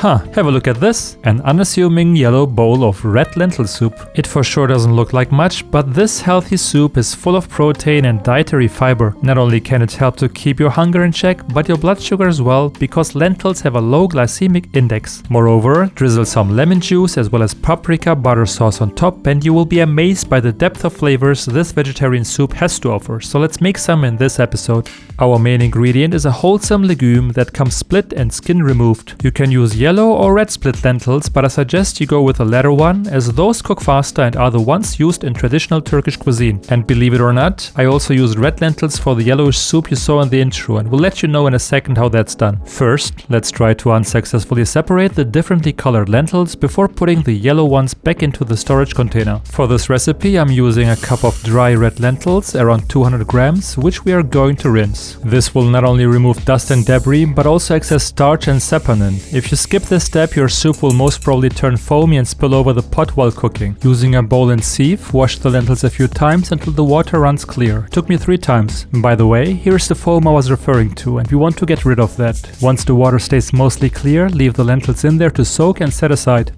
Have a look at this. An unassuming yellow bowl of red lentil soup. It for sure doesn't look like much, but this healthy soup is full of protein and dietary fiber. Not only can it help to keep your hunger in check, but your blood sugar as well, because lentils have a low glycemic index. Moreover, drizzle some lemon juice as well as paprika-butter sauce on top, and you will be amazed by the depth of flavors this vegetarian soup has to offer. So let's make some in this episode. Our main ingredient is a wholesome legume that comes split and skin removed. You can use yellow or red split lentils, but I suggest you go with the latter one, as those cook faster and are the ones used in traditional Turkish cuisine. And believe it or not, I also used red lentils for the yellowish soup you saw in the intro, and we'll let you know in a second how that's done. First, let's try to unsuccessfully separate the differently colored lentils before putting the yellow ones back into the storage container. For this recipe, I'm using a cup of dry red lentils, around 200 grams, which we are going to rinse. This will not only remove dust and debris, but also excess starch and saponin. If you skip this step, your soup will most probably turn foamy and spill over the pot while cooking. Using a bowl and sieve, wash the lentils a few times until the water runs clear. Took me 3 times. By the way, here's the foam I was referring to, and we want to get rid of that. Once the water stays mostly clear, leave the lentils in there to soak and set aside.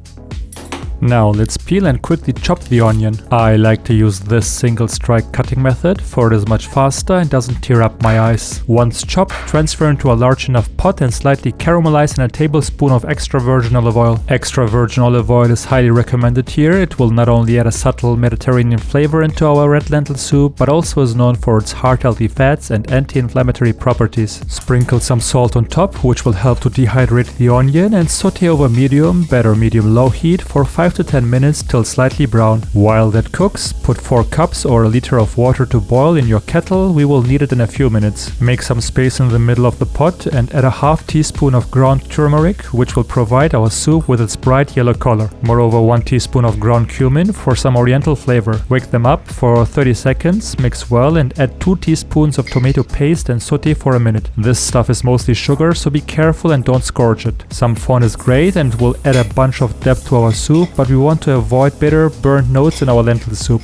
Now let's peel and quickly chop the onion. I like to use this single strike cutting method, for it is much faster and doesn't tear up my eyes. Once chopped, transfer into a large enough pot and slightly caramelize in a tablespoon of extra virgin olive oil. Extra virgin olive oil is highly recommended here. It will not only add a subtle Mediterranean flavor into our red lentil soup, but also is known for its heart-healthy fats and anti-inflammatory properties. Sprinkle some salt on top, which will help to dehydrate the onion, and saute over medium, better medium-low heat for 5 to 10 minutes till slightly brown. While that cooks, put 4 cups or a liter of water to boil in your kettle. We will need it in a few minutes. Make some space in the middle of the pot and add a half teaspoon of ground turmeric, which will provide our soup with its bright yellow color. Moreover, 1 teaspoon of ground cumin for some oriental flavor. Wake them up for 30 seconds, mix well, and add 2 teaspoons of tomato paste and saute for a minute. This stuff is mostly sugar, so be careful and don't scorch it. Some fond is great and will add a bunch of depth to our soup, but we want to avoid bitter, burnt notes in our lentil soup.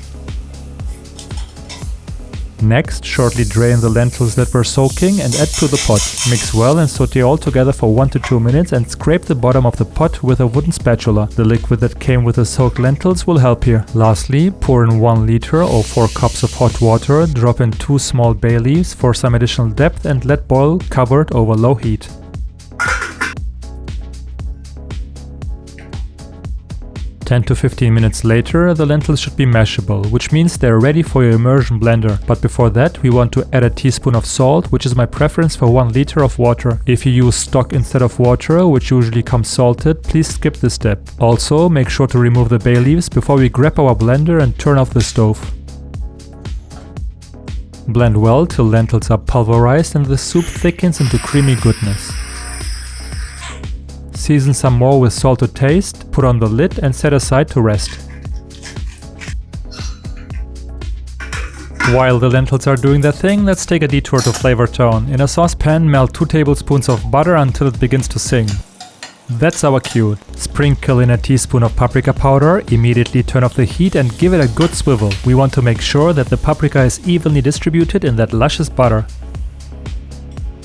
Next, shortly drain the lentils that were soaking and add to the pot. Mix well and saute all together for 1 to 2 minutes and scrape the bottom of the pot with a wooden spatula. The liquid that came with the soaked lentils will help here. Lastly, pour in 1 liter or 4 cups of hot water, drop in 2 small bay leaves for some additional depth and let boil covered over low heat. 10 to 15 minutes later, the lentils should be mashable, which means they're ready for your immersion blender. But before that, we want to add a teaspoon of salt, which is my preference for 1 liter of water. If you use stock instead of water, which usually comes salted, please skip this step. Also, make sure to remove the bay leaves before we grab our blender and turn off the stove. Blend well till lentils are pulverized and the soup thickens into creamy goodness. Season some more with salt to taste, put on the lid and set aside to rest. While the lentils are doing their thing, let's take a detour to Flavor Town. In a saucepan, melt 2 tablespoons of butter until it begins to sing. That's our cue. Sprinkle in a teaspoon of paprika powder, immediately turn off the heat and give it a good swivel. We want to make sure that the paprika is evenly distributed in that luscious butter.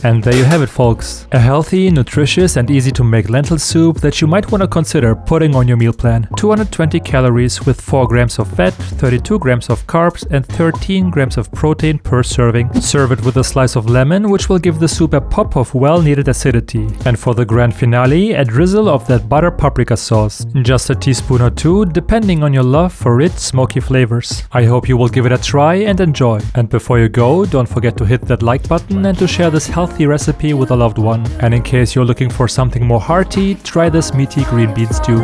And there you have it, folks. A healthy, nutritious and easy to make lentil soup that you might want to consider putting on your meal plan. 220 calories with 4 grams of fat, 32 grams of carbs and 13 grams of protein per serving. Serve it with a slice of lemon, which will give the soup a pop of well-needed acidity. And for the grand finale, a drizzle of that butter paprika sauce. Just a teaspoon or 2, depending on your love for rich, smoky flavors. I hope you will give it a try and enjoy. And before you go, don't forget to hit that like button and to share this healthy recipe with a loved one. And in case you're looking for something more hearty, try this meaty green bean stew.